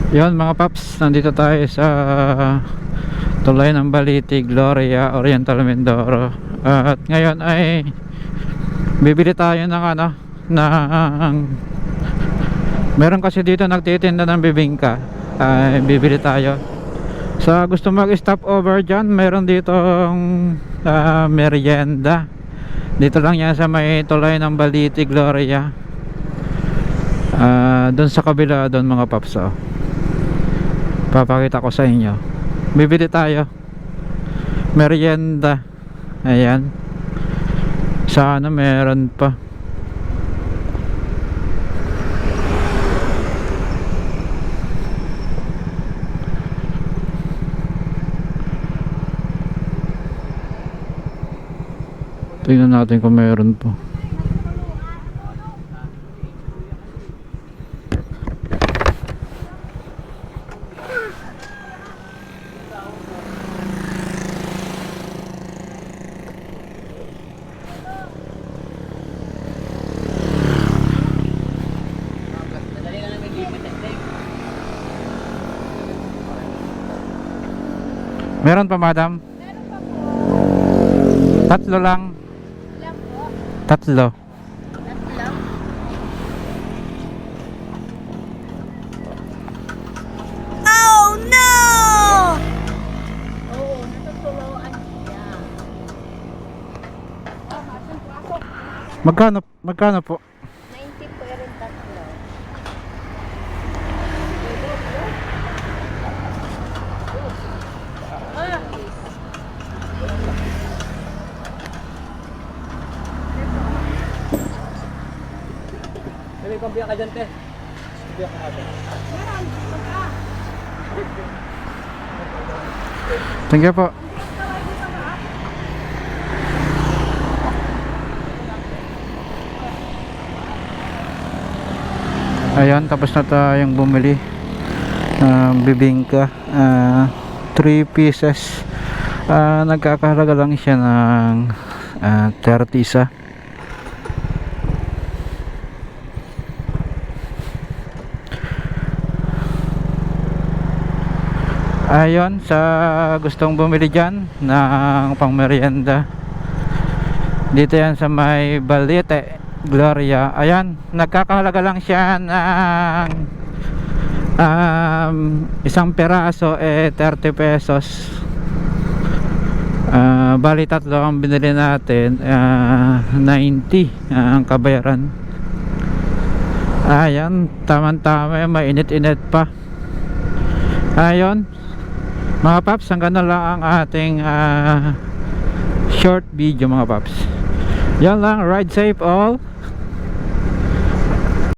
Yon mga paps, nandito tayo sa tulay ng Balite, Gloria, Oriental Mindoro. At ngayon ay bibili tayo ng meron kasi dito nagtitinda ng bibingka. Ay bibili tayo. Sa gusto mag-stop over dyan, meron ditong merienda. Dito lang yan sa may tulay ng Balite, Gloria. Doon sa kabila doon mga paps, oh. Papakita ko sa inyo. Bibili tayo merienda. Ayan. Sana meron pa. Tingnan natin kung meron pa. Meron pa, madam? Meron pa po. Tatlo lang. Ilan po? Tatlo. Tatlo? Oh no! Oo, natutuluan siya. Magkano po? 90 po rin tatlo. May kampiyan ka dyan, te. Kampiyan ka dyan. Thank you po. Ayan, tapos na tayong bumili bibingka. 3 pieces. Nagkakahalaga lang siya ng 30 isa. Ayon, sa gustong bumili dyan ng pang merienda, dito yan sa may Balite, Gloria. Ayan, nagkakahalaga lang siya ng isang peraso 30 pesos. Bali tatlo ang binili natin, 90 ang kabayaran. Ayan, tamang-tama, mainit-init pa. Ayon mga paps, hanggang na lang ang ating short video mga paps. Yan lang, ride safe all.